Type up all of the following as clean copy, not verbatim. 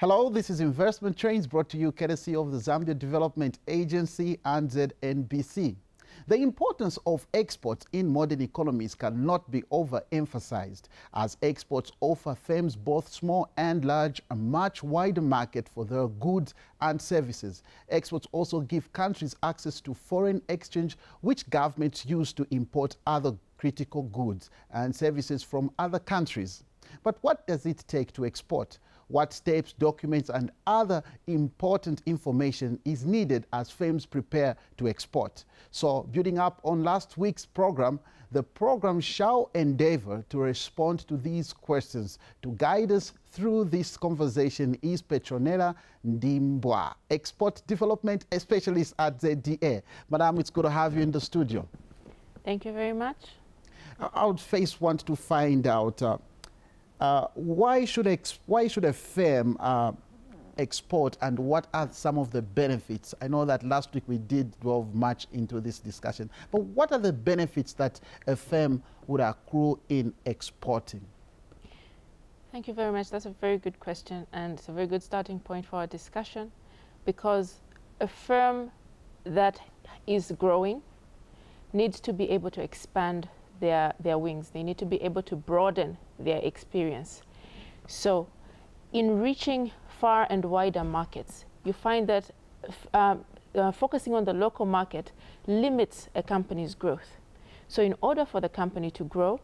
Hello, this is Investment Trains brought to you courtesy of the Zambia Development Agency and ZNBC. The importance of exports in modern economies cannot be overemphasized, as exports offer firms both small and large a much wider market for their goods and services. Exports also give countries access to foreign exchange, which governments use to import other critical goods and services from other countries. But what does it take to export? What steps, documents, and other important information is needed as firms prepare to export? So, building up on last week's program, the program shall endeavor to respond to these questions. To guide us through this conversation is Petronella Ndimbwa, Export Development Specialist at ZDA. Madam, it's good to have you in the studio. Thank you very much. I would first want to find out why should a firm export, and what are some of the benefits? I know that last week we did delve much into this discussion, but what are the benefits that a firm would accrue in exporting? Thank you very much. That's a very good question, and it's a very good starting point for our discussion, because a firm that is growing needs to be able to expand their wings. They need to be able to broaden their experience. So in reaching far and wider markets, you find that focusing on the local market limits a company's growth. So in order for the company to grow,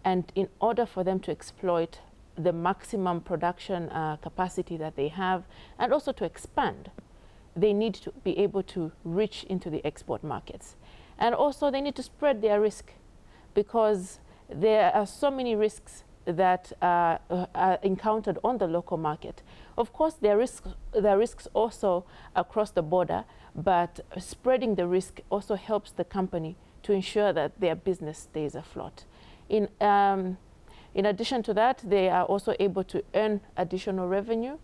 and in order for them to exploit the maximum production capacity that they have, and also to expand, they need to be able to reach into the export markets. And also they need to spread their risk, because there are so many risks that are encountered on the local market. Of course, there are risks also across the border, but spreading the risk also helps the company to ensure that their business stays afloat. In addition to that, they are also able to earn additional revenue.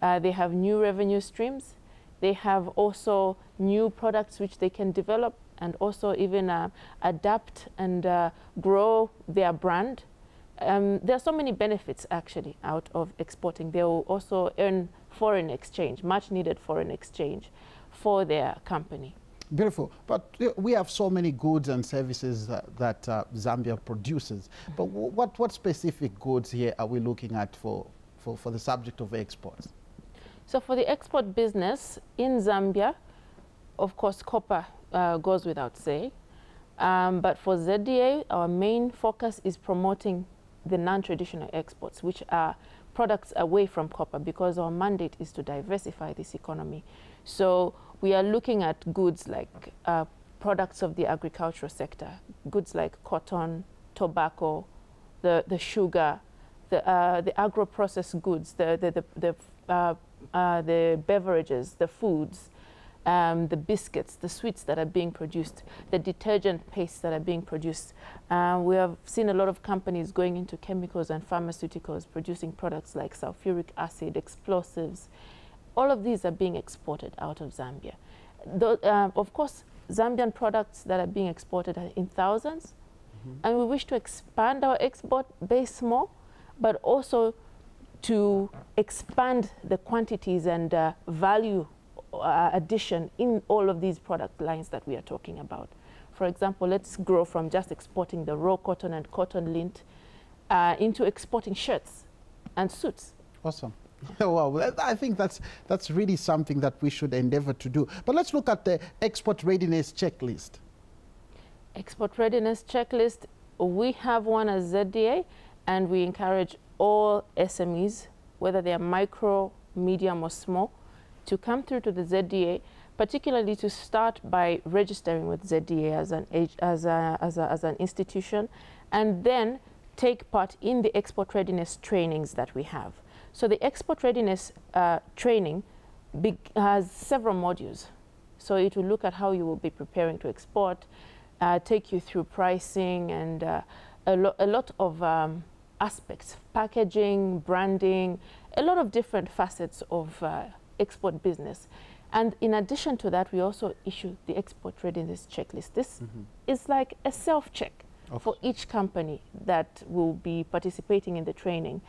They have new revenue streams. They have also new products which they can develop, and also even adapt and grow their brand. There are so many benefits actually out of exporting. They will also earn foreign exchange, much needed foreign exchange for their company. Beautiful. But we have so many goods and services that Zambia produces. But what specific goods here are we looking at for the subject of exports? So for the export business in Zambia, of course, copper goes without saying. But for ZDA, our main focus is promoting the non-traditional exports, which are products away from copper, because our mandate is to diversify this economy. So we are looking at goods like products of the agricultural sector, goods like cotton, tobacco, the sugar, the agro-processed goods, the beverages, the foods, the biscuits, the sweets that are being produced, the detergent pastes that are being produced. We have seen a lot of companies going into chemicals and pharmaceuticals, producing products like sulfuric acid, explosives. All of these are being exported out of Zambia. Of course, Zambian products that are being exported are in thousands, and we wish to expand our export base more, but also to expand the quantities and value addition in all of these product lines that we are talking about. For example, let's grow from just exporting the raw cotton and cotton lint into exporting shirts and suits. Awesome. Well, I think that's really something that we should endeavor to do. But let's look at the export readiness checklist. Export readiness checklist, we have one as ZDA, and we encourage all SMEs, whether they are micro, medium, or small, to come through to the ZDA, particularly to start by registering with ZDA as an institution, and then take part in the export readiness trainings that we have. So the export readiness training has several modules. So it will look at how you will be preparing to export, take you through pricing, and a lot of aspects, packaging, branding, a lot of different facets of export business. And in addition to that, we also issue the export readiness checklist. This is like a self-check for each company that will be participating in the training.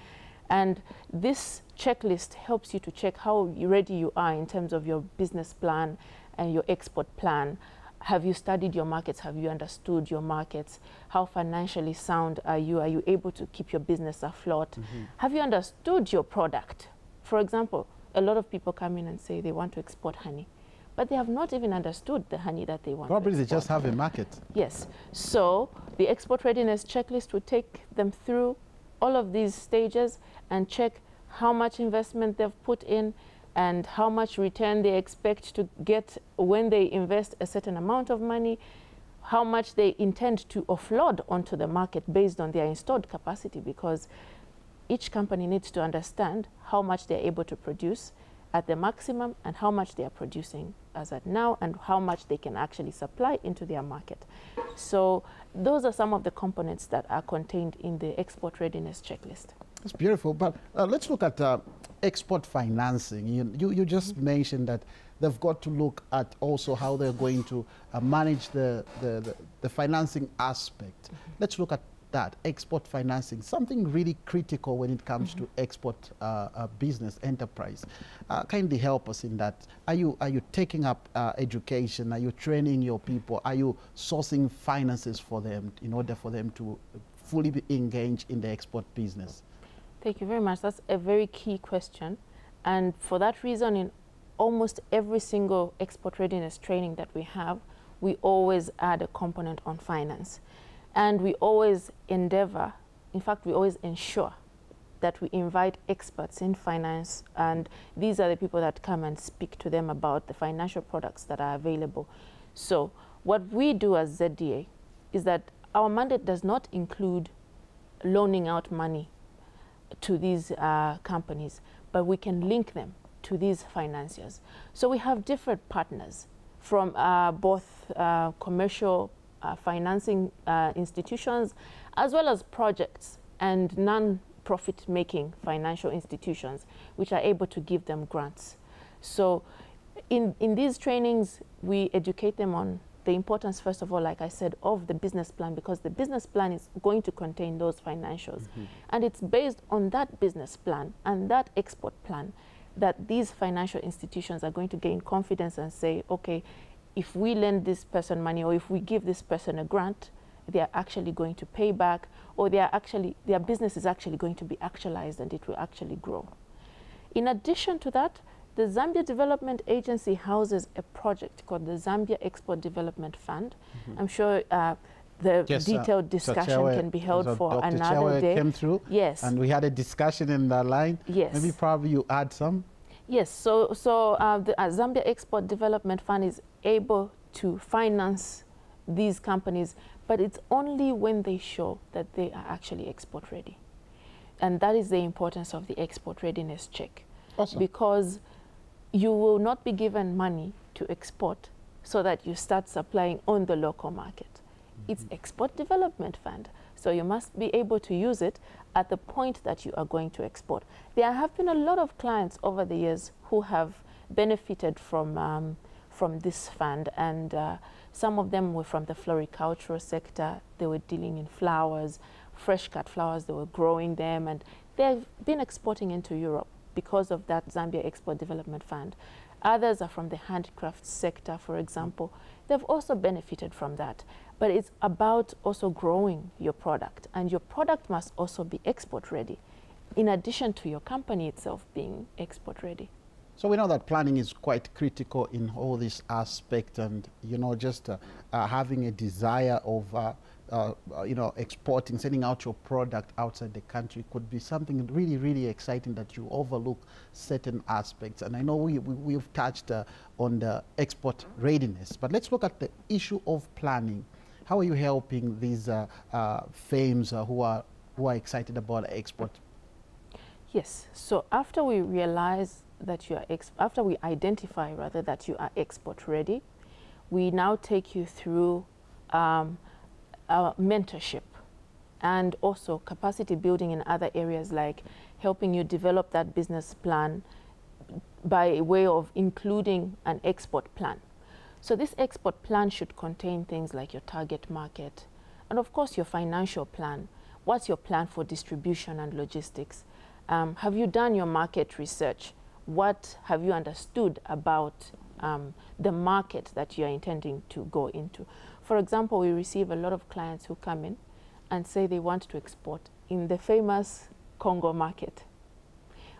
And this checklist helps you to check how ready you are in terms of your business plan and your export plan. Have you studied your markets? Have you understood your markets? How financially sound are you? Are you able to keep your business afloat? Have you understood your product? For example, a lot of people come in and say they want to export honey, but they have not even understood the honey that they want to export. Probably they just have a market. Yes. So the export readiness checklist will take them through all of these stages and check how much investment they've put in and how much return they expect to get when they invest a certain amount of money, how much they intend to offload onto the market based on their installed capacity, because each company needs to understand how much they're able to produce at the maximum and how much they are producing as at now and how much they can actually supply into their market. So those are some of the components that are contained in the export readiness checklist. That's beautiful, but let's look at export financing. You just mentioned that they've got to look at also how they're going to manage the financing aspect. Let's look at that, export financing, something really critical when it comes to export business enterprise. Kindly help us in that. Are you taking up education? Are you training your people? Are you sourcing finances for them in order for them to fully be engaged in the export business? Thank you very much. That's a very key question. And for that reason, in almost every single export readiness training that we have, we always add a component on finance. And we always endeavor, in fact, we always ensure that we invite experts in finance, and these are the people that come and speak to them about the financial products that are available. So what we do as ZDA is that our mandate does not include loaning out money to these companies, but we can link them to these financiers. So we have different partners from both commercial financing institutions, as well as projects and non-profit making financial institutions, which are able to give them grants. So in these trainings, we educate them on the importance, first of all, like I said, of the business plan, because the business plan is going to contain those financials. And it's based on that business plan and that export plan that these financial institutions are going to gain confidence and say, okay, if we lend this person money or if we give this person a grant, they are actually going to pay back, or their business is actually going to be actualized and it will actually grow. In addition to that, the Zambia Development Agency houses a project called the Zambia Export Development Fund. I'm sure the detailed discussion can be held for Dr. another Chewe day. Came through, yes, and we had a discussion in the line. Yes, maybe probably you add some. Yes, so the Zambia Export Development Fund is able to finance these companies, but it's only when they show that they are actually export ready. And that is the importance of the export readiness check. Awesome. Because you will not be given money to export so that you start supplying on the local market. It's Export Development Fund. So you must be able to use it at the point that you are going to export. There have been a lot of clients over the years who have benefited from this fund, and some of them were from the floricultural sector. They were dealing in flowers, fresh cut flowers. They were growing them, and they've been exporting into Europe because of that Zambia Export Development Fund. Others are from the handicraft sector, for example. They've also benefited from that. But it's about also growing your product, and your product must also be export ready, in addition to your company itself being export ready. So we know that planning is quite critical in all this aspect, and just having a desire of exporting, sending out your product outside the country could be something really, really exciting that you overlook certain aspects. And I know we've touched on the export readiness, but let's look at the issue of planning. How are you helping these firms who are excited about export? Yes. So after we realize that you are after we identify rather that you are export ready, we now take you through mentorship and also capacity building in other areas, like helping you develop that business plan by way of including an export plan. So this export plan should contain things like your target market and of course your financial plan. What's your plan for distribution and logistics? Have you done your market research? What have you understood about the market that you're intending to go into? For example, we receive a lot of clients who come in and say they want to export in the famous Congo market.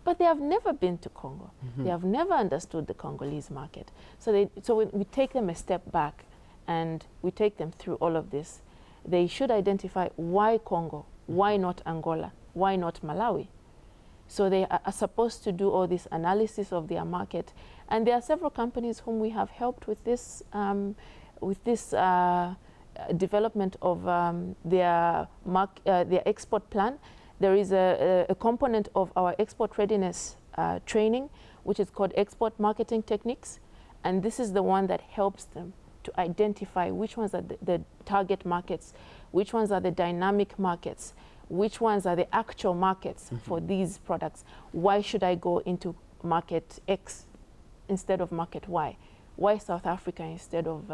But they have never been to Congo. Mm-hmm. They have never understood the Congolese market. So we take them a step back and we take them through all of this. They should identify why Congo, why not Angola, why not Malawi. So they are supposed to do all this analysis of their market. And there are several companies whom we have helped with this development of their export plan. There is a component of our export readiness training, which is called export marketing techniques. And this is the one that helps them to identify which ones are the target markets, which ones are the dynamic markets, which ones are the actual markets for these products. Why should I go into market X instead of market Y? Why South Africa instead of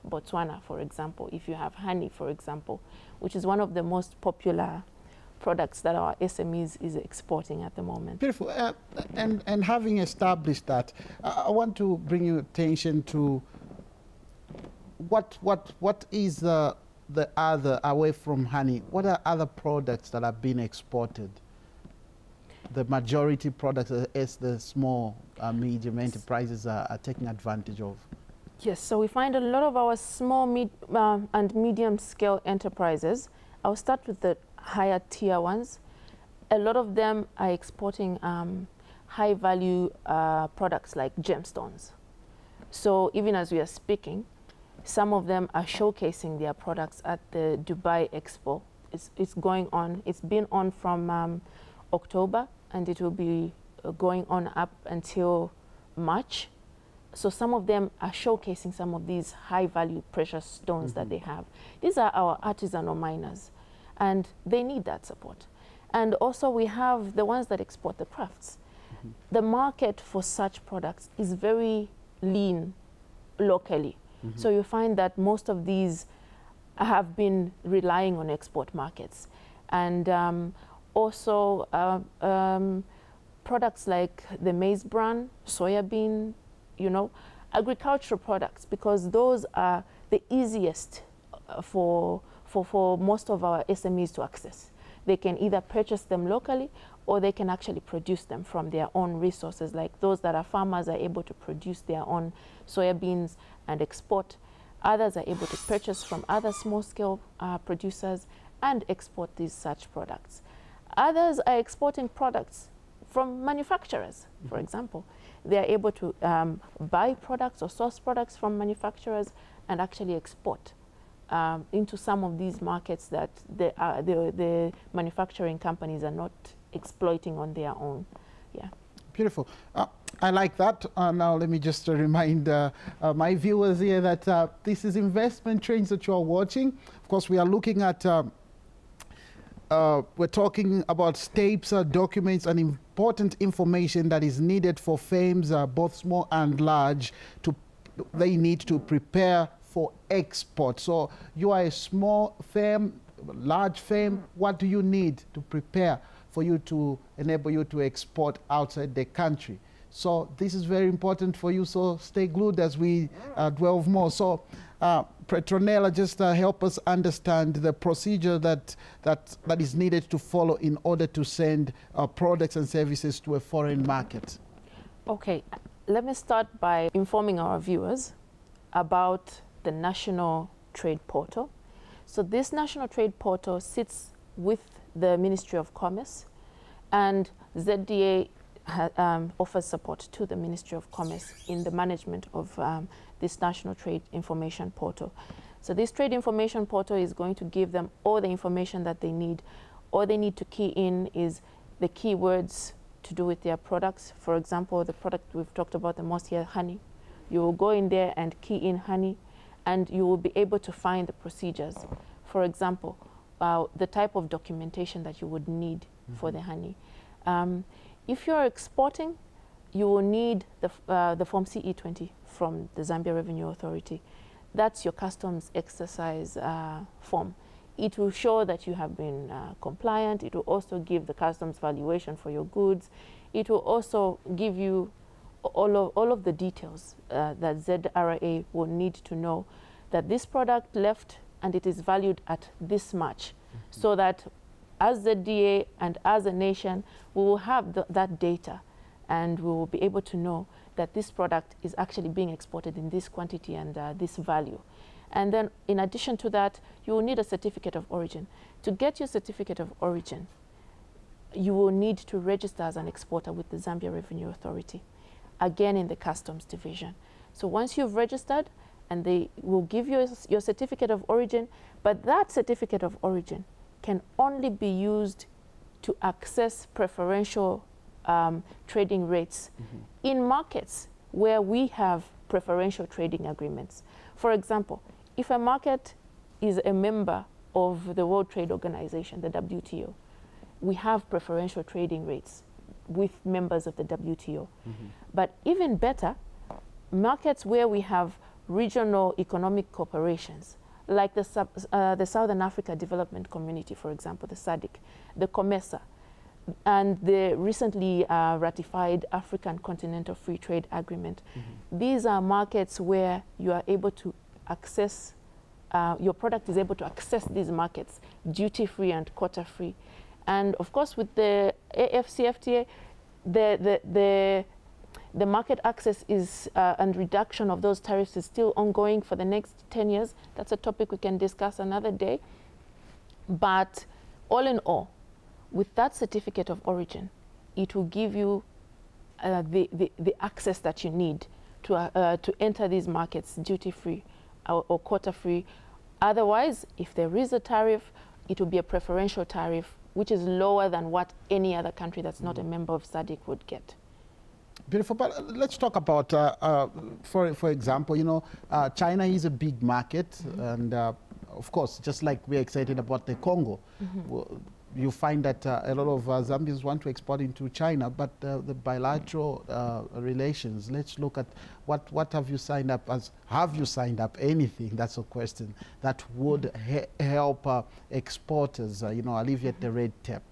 Botswana, for example, if you have honey, for example, which is one of the most popular products that our SMEs is exporting at the moment. Beautiful. And having established that, I want to bring your attention to what is the other, away from honey, what are other products that are being exported? The majority products as the small, medium enterprises are taking advantage of. Yes, so we find a lot of our small and medium scale enterprises. I'll start with the higher tier ones. A lot of them are exporting high value products like gemstones. So even as we are speaking, some of them are showcasing their products at the Dubai Expo. It's going on. It's been on from October, and it will be going on up until March. So some of them are showcasing some of these high value precious stones that they have. These are our artisanal miners, and they need that support. And also we have the ones that export the crafts. The market for such products is very lean locally. So you find that most of these have been relying on export markets. And also products like the maize bran, soya bean, you know, agricultural products, because those are the easiest for most of our SMEs to access. They can either purchase them locally or they can actually produce them from their own resources, like those that are farmers are able to produce their own soya beans and export. Others are able to purchase from other small-scale producers and export these such products. Others are exporting products from manufacturers, for example. They are able to buy products or source products from manufacturers and actually export into some of these markets that the manufacturing companies are not exploiting on their own. Yeah. Beautiful. I like that. Now let me just remind my viewers here that this is Investment Trends that you are watching. Of course, we are looking at, we're talking about steps, documents, and important information that is needed for firms, both small and large, they need to prepare for export. So you are a small firm, large firm, what do you need to prepare for you to enable you to export outside the country? So this is very important for you, so stay glued as we delve more. So Petronella, just help us understand the procedure that is needed to follow in order to send products and services to a foreign market. Okay, let me start by informing our viewers about the National Trade Portal. So this National Trade Portal sits with the Ministry of Commerce, and ZDA offers support to the Ministry of Commerce in the management of this National Trade Information Portal. So this Trade Information Portal is going to give them all the information that they need. All they need to key in is the keywords to do with their products. For example, the product we've talked about the most here, honey. You will go in there and key in honey, and you will be able to find the procedures. For example, the type of documentation that you would need for the honey. If you're exporting, you will need the Form CE20 from the Zambia Revenue Authority. That's your customs exercise form. It will show that you have been compliant. It will also give the customs valuation for your goods. It will also give you all of the details that ZRA will need to know that this product left and it is valued at this much, so that as ZDA and as a nation, we will have that data, and we will be able to know that this product is actually being exported in this quantity and this value. And then in addition to that, you will need a certificate of origin. To get your certificate of origin, you will need to register as an exporter with the Zambia Revenue Authority, again in the customs division. So once you've registered, and they will give you your certificate of origin, but that certificate of origin can only be used to access preferential trading rates in markets where we have preferential trading agreements. For example, if a market is a member of the World Trade Organization, the WTO, we have preferential trading rates with members of the WTO. But even better, markets where we have regional economic cooperations, like the Southern Africa Development Community, for example, the SADC, the COMESA, and the recently ratified African Continental Free Trade Agreement. These are markets where you are able to access, your product is able to access these markets duty-free and quota-free. And of course, with the AFCFTA, the market access is and reduction of those tariffs is still ongoing for the next 10 years. That's a topic we can discuss another day. But all in all, with that certificate of origin, it will give you the access that you need to enter these markets duty-free or quota-free. Otherwise, if there is a tariff, it will be a preferential tariff, which is lower than what any other country that's not a member of SADC would get. Beautiful, but let's talk about, for example, you know, China is a big market, and of course, just like we're excited about the Congo, well, you find that a lot of Zambians want to export into China, but the bilateral relations, let's look at what have you signed up as, have you signed up anything, that's a question, that would help exporters, you know, alleviate the red tape?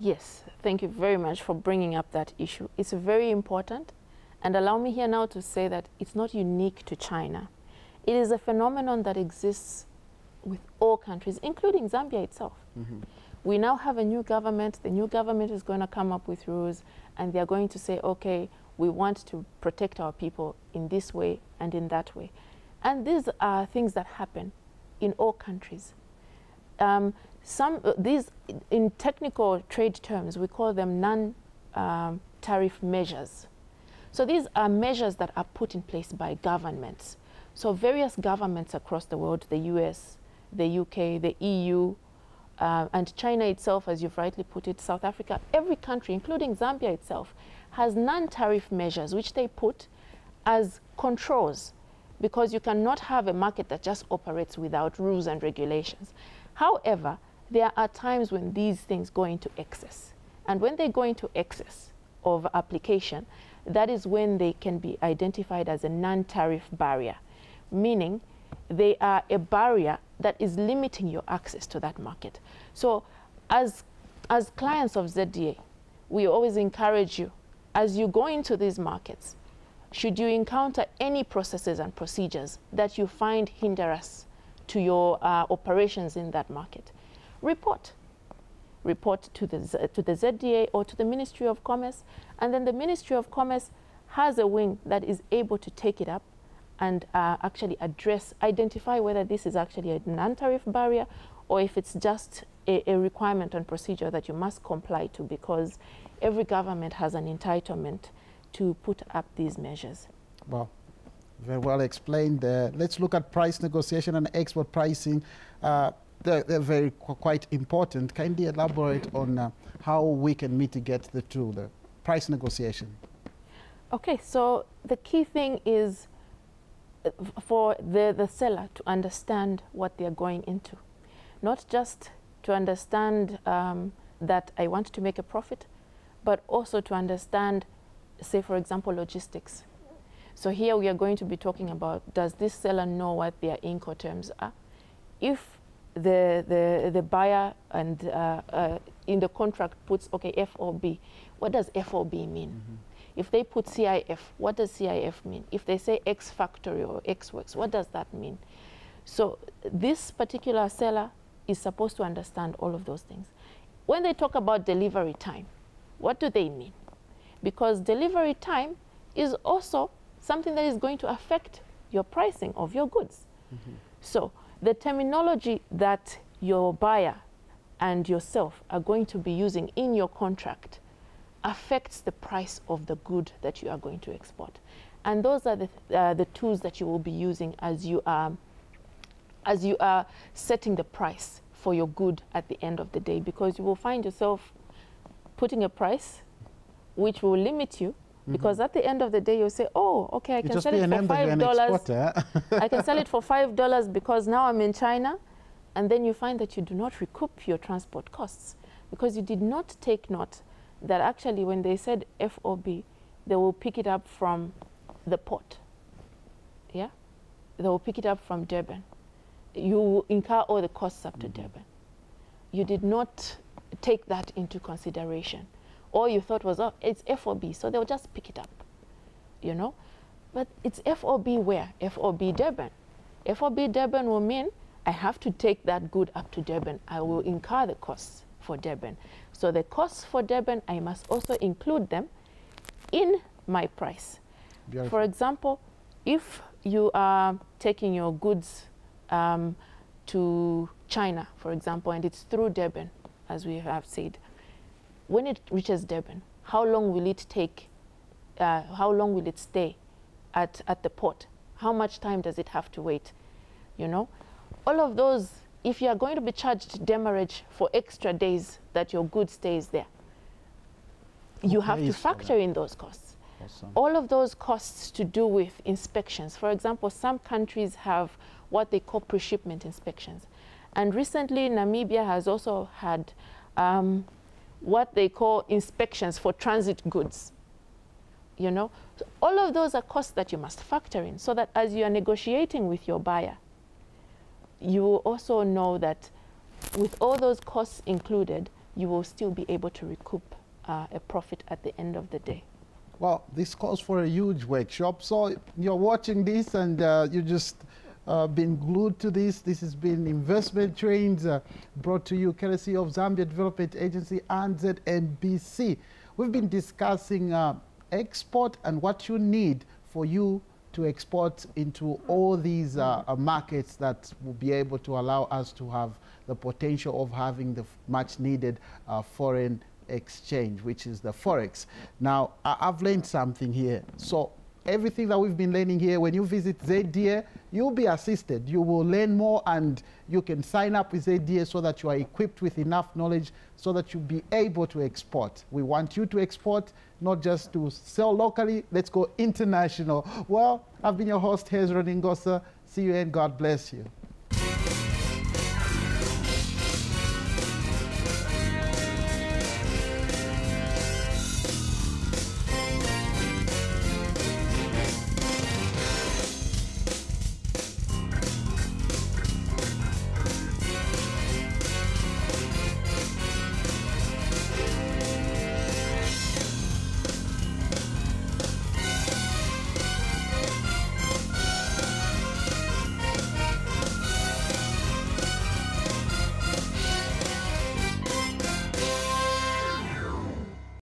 Yes, thank you very much for bringing up that issue. It's very important, and allow me here now to say that it's not unique to China. It is a phenomenon that exists with all countries, including Zambia itself. We now have a new government. The new government is going to come up with rules, and they're going to say, okay, we want to protect our people in this way and in that way. And these are things that happen in all countries. These, in technical trade terms, we call them non-tariff measures. So these are measures that are put in place by governments. So various governments across the world, the US, the UK, the EU, and China itself, as you've rightly put it, South Africa, every country, including Zambia itself, has non-tariff measures which they put as controls, because you cannot have a market that just operates without rules and regulations. However, there are times when these things go into excess. And when they go into excess of application, that is when they can be identified as a non-tariff barrier, meaning they are a barrier that is limiting your access to that market. So as clients of ZDA, we always encourage you, as you go into these markets, should you encounter any processes and procedures that you find hinder us to your operations in that market, report to the ZDA or to the Ministry of Commerce, and then the Ministry of Commerce has a wing that is able to take it up and actually identify whether this is actually a non-tariff barrier or if it's just a requirement and procedure that you must comply to, because every government has an entitlement to put up these measures. Well, very well explained. Let's look at price negotiation and export pricing. They're quite important. Kindly elaborate on how we can mitigate the price negotiation. Okay, so the key thing is for the seller to understand what they're going into. Not just to understand that I want to make a profit, but also to understand, say, for example, logistics. So here we are going to be talking about, does this seller know what their Incoterms are? If the buyer and in the contract puts, okay, FOB. What does FOB mean? Mm-hmm. If they put CIF, what does CIF mean? If they say X factory or X works, what does that mean? So this particular seller is supposed to understand all of those things. When they talk about delivery time, what do they mean? Because delivery time is also something that is going to affect your pricing of your goods. Mm-hmm. So the terminology that your buyer and yourself are going to be using in your contract affects the price of the good that you are going to export. And those are the tools that you will be using as you are setting the price for your good at the end of the day, because you will find yourself putting a price which will limit you. Mm-hmm. Because at the end of the day, you'll say, oh, okay, I can sell it for $5. I can sell it for $5 because now I'm in China. And then you find that you do not recoup your transport costs because you did not take note that actually when they said FOB, they will pick it up from the port. Yeah? They will pick it up from Durban. You will incur all the costs up to Durban. You did not take that into consideration. All you thought was, oh, it's FOB, so they'll just pick it up, you know? But it's FOB where? FOB Durban. FOB Durban will mean I have to take that good up to Durban. I will incur the costs for Durban. So the costs for Durban, I must also include them in my price. Beautiful. For example, if you are taking your goods to China, for example, and it's through Durban, as we have said, when it reaches Durban, how long will it take? How long will it stay at the port? How much time does it have to wait? You know, all of those, if you are going to be charged demurrage for extra days that your good stays there, you have to factor in those costs. Awesome. All of those costs to do with inspections. For example, some countries have what they call pre-shipment inspections. And recently, Namibia has also had what they call inspections for transit goods. You know, so all of those are costs that you must factor in so that as you are negotiating with your buyer, you will also know that with all those costs included, you will still be able to recoup a profit at the end of the day. Well, this calls for a huge workshop. So you're watching this and you just been glued to this. This has been Investment Trains brought to you courtesy of Zambia Development Agency and ZNBC. We've been discussing export and what you need for you to export into all these markets that will be able to allow us to have the potential of having the much needed foreign exchange, which is the Forex. Now, I've learned something here. So everything that we've been learning here, when you visit ZDA, you'll be assisted. You will learn more and you can sign up with ZDA so that you are equipped with enough knowledge so that you'll be able to export. We want you to export, not just to sell locally. Let's go international. Well, I've been your host, Hezron Ngosa. See you and God bless you.